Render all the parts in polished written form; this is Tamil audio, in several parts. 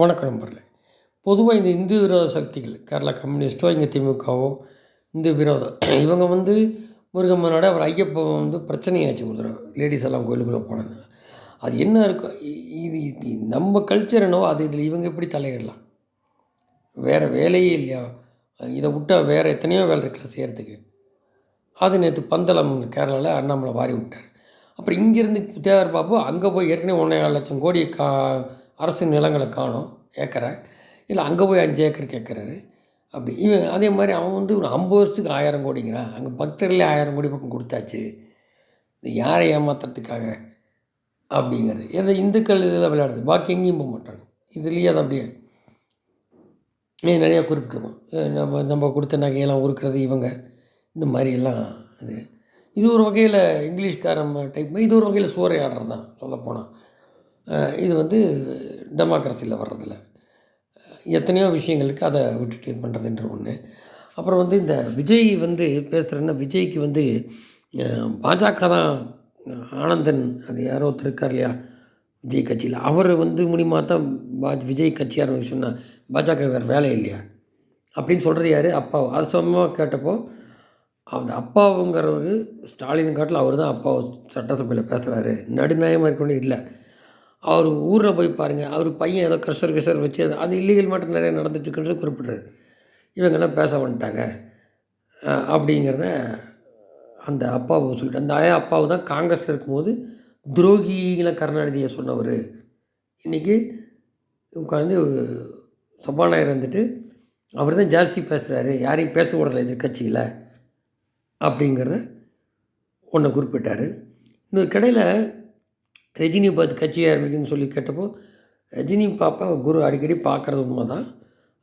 வணக்கம் நண்பர்களே. பொதுவாக இந்த இந்து விரோத சக்திகள் கேரளா கம்யூனிஸ்ட்டோ இங்கே திமுகவோ இந்து விரோதம் இவங்க முருகன் மாநாடு அவர் ஐயப்பன் பிரச்சனையாச்சு ஒரு தடவை லேடிஸ் எல்லாம் கோயிலுக்குள்ளே போனாங்க. அது என்ன இருக்கும் இது நம்ம கல்ச்சர் என்னவோ அது இதில் இவங்க எப்படி தலையிடலாம்? வேறு வேலையே இல்லையா? இதை விட்டால் வேறு எத்தனையோ வேலை இருக்குல்ல செய்கிறதுக்கு. அது நேற்று பந்தளம் கேரளாவில் அண்ணாமலை வாரி விட்டார். அப்புறம் இங்கேருந்து தேவர் பாபு அங்கே போய் ஏற்கனவே 1,400,000 கோடி அரசு நிலங்களை காணும் ஏக்கரை, இல்லை அங்கே போய் 5 ஏக்கர் கேட்குறாரு. அப்படி இவன் அதே மாதிரி அவன் ஒரு 50 வருஷத்துக்கு 1000 கோடிங்கிறான். அங்கே பக்தர்களே 1000 கோடி பக்கம் கொடுத்தாச்சு. இது யாரை ஏமாத்துறதுக்காக அப்படிங்கிறது. எதை இந்துக்கள் இதில் விளையாடுது, பாக்கி எங்கேயும் போக மாட்டாங்க. இதுலேயே அது அப்படியே நிறையா குறிப்பிட்டிருக்கோம். நம்ம கொடுத்த நகையெல்லாம் உருக்கிறது இவங்க, இந்த மாதிரியெல்லாம் இது ஒரு வகையில் இங்கிலீஷ்காரன் டைப், இது ஒரு வகையில் சூறையாடுறது தான் சொல்லப்போனால். இது டெமோக்ரஸியில் வர்றதில்ல. எத்தனையோ விஷயங்களுக்கு அதை விட்டுட்டு இது பண்ணுறதுன்ற ஒன்று. அப்புறம் இந்த விஜய் பேசுகிறேன்னா, விஜய்க்கு பாஜக தான் ஆனந்தன், அது யாரோ ஒருத்தர் இருக்கார் இல்லையா விஜய் கட்சியில், அவர் மூலியமாக தான் விஜய் கட்சி ஆரம்பிச்சு சொன்னால் பாஜக வேறு வேலை இல்லையா அப்படின்னு சொல்கிறது யார்? அப்பா. அது சமமாக கேட்டப்போ அந்த அப்பாவுங்கிறவர் ஸ்டாலின் காட்டில் அவர் தான் அப்பா சட்டசபையில் பேசுகிறாரு. நடுநாயமாக இருக்கணும் இல்லை. அவர் ஊரில் போய் பாருங்கள், அவர் பையன் ஏதோ கிஷர் வச்சு அது இல்லீகல் மட்டும் நிறைய நடந்துட்டுருக்குன்றது குறிப்பிட்றாரு. இவங்கெல்லாம் பேச வந்துட்டாங்க அப்படிங்கிறத அந்த அப்பாவை சொல்லிட்டு, அந்த அப்பாவு தான் காங்கிரஸில் இருக்கும்போது துரோகிகளை கருணாநிதியை சொன்னவர். இன்றைக்கி உட்காந்து சபாநாயகர் அவர் தான் ஜாஸ்தி பேசுகிறாரு, யாரையும் பேச விடலை எதிர்கட்சியில் அப்படிங்கிறத ஒன்று குறிப்பிட்டார். இன்னொரு கடையில் ரஜினி பார்த்து கட்சி ஆரம்பிக்குன்னு சொல்லி கேட்டப்போ, ரஜினி பார்ப்பேன், குரு அடிக்கடி பார்க்குறது உண்மை தான்,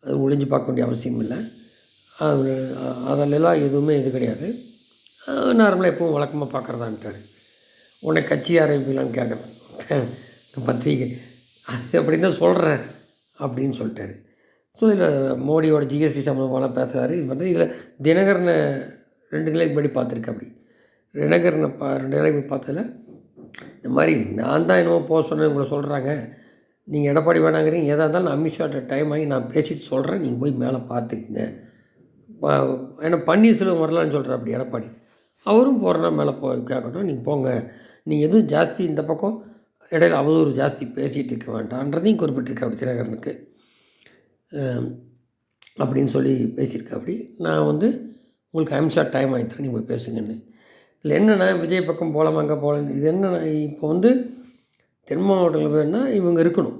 அது ஒளிஞ்சு பார்க்க வேண்டிய அவசியம் இல்லை, அதிலெல்லாம் எதுவுமே இது கிடையாது, நார்மலாக எப்பவும் வழக்கமாக பார்க்குறதான்ட்டார். உன்னை கட்சி ஆரம்பிக்கலான்னு கேட்குறேன் பத்திரிகை, அது அப்படின்னு தான் சொல்கிறேன் அப்படின்னு சொல்லிட்டாரு. ஸோ இதில் மோடியோட ஜிஎஸ்டி சம்மந்தமாலாம் பேசுகிறாரு. இது இதில் தினகரனை 2 நிலைக்கு முன்னாடி பார்த்துருக்கு. அப்படி தினகரனை 2 நிலைக்கு பார்த்ததில் இந்த மாதிரி நான் தான் என்னமோ போக சொன்னேன், உங்களை சொல்கிறாங்க, நீங்கள் எடப்பாடி வேணாங்கிறீங்க, எதாக இருந்தாலும் நான் அமித்ஷாட்ட டைம் ஆகி நான் பேசிட்டு சொல்கிறேன், நீங்கள் போய் மேலே பார்த்துக்குங்க. ஏன்னா பன்னீர்செல்வம் வரலான்னு சொல்கிறார் அப்படி எடப்பாடி, அவரும் போகிறனா மேலே கேட்கட்டும், நீங்கள் போங்க, நீங்கள் எதுவும் ஜாஸ்தி இந்த பக்கம் இடையில அவதூறு ஜாஸ்தி பேசிகிட்டு இருக்க வேண்டான்றதையும் குறிப்பிட்டிருக்கேன் அப்படி தினகரனுக்கு அப்படின்னு சொல்லி பேசியிருக்கேன். அப்படி நான் உங்களுக்கு அமித்ஷா டைம் ஆகித்தரேன், நீங்கள் போய் பேசுங்கன்னு. இல்லை என்னென்னா விஜய் பக்கம் போகலாமா அங்கே போகலாம், இது என்னென்னா இப்போ தென் மாவட்டங்கள் வேணுன்னா இவங்க இருக்கணும்,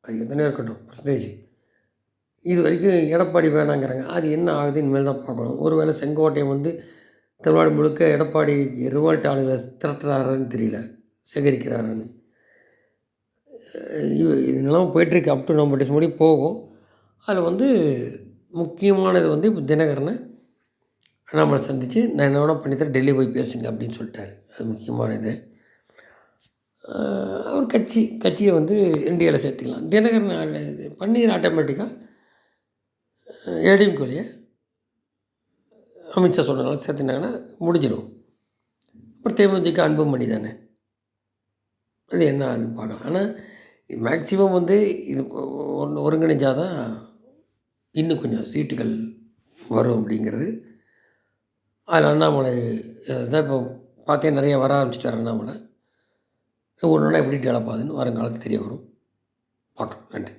அது எத்தனையோ இருக்கட்டும் பர்சன்டேஜ். இது வரைக்கும் எடப்பாடி வேணாங்கிறாங்க, அது என்ன ஆகுது இனிமேல் தான் பார்க்கணும். ஒருவேளை செங்கோட்டையன் தமிழ்நாடு முழுக்க எடப்பாடி ரிவால்ட் ஆளுகளை திரட்டுறாருன்னு தெரியல, சேகரிக்கிறாருன்னு. இது நிலமாக போய்ட்டுருக்கு. அப் டு நம்ம டேஸ் முடி போகும். அதில் முக்கியமானது இப்போ தினகரனை அண்ணாமலை சந்தித்து நான் என்ன வேணால் பண்ணித்தரேன், டெல்லி போய் பேசுங்க அப்படின்னு சொல்லிட்டாரு. அது முக்கியமானது. அவர் கட்சியை இந்தியாவில் சேர்த்துக்கலாம். தினகரன் பன்னீர் ஆட்டோமேட்டிக்காக ஏடிஎம்கேலையே அமித்ஷா சொன்னனால சேர்த்துனாங்கன்னா முடிஞ்சிடும். அப்புறம் தேமுதிக அன்புமணி தானே, அது என்ன ஆகுதுன்னு பார்க்கலாம். ஆனால் மேக்சிமம் இது ஒருங்கிணைஞ்சால் தான் இன்னும் கொஞ்சம் சீட்டுகள் வரும் அப்படிங்கிறது. அதில் அண்ணாமலை தான் இப்போ பார்த்தே நிறைய வர ஆரம்பிச்சிட்டார். அண்ணாமலை ஒன்று ஒன்றா எப்படி டெவலப் ஆகுதுன்னு வருங்காலத்தில் தெரிய வரும். பார்க்கலாம். நன்றி.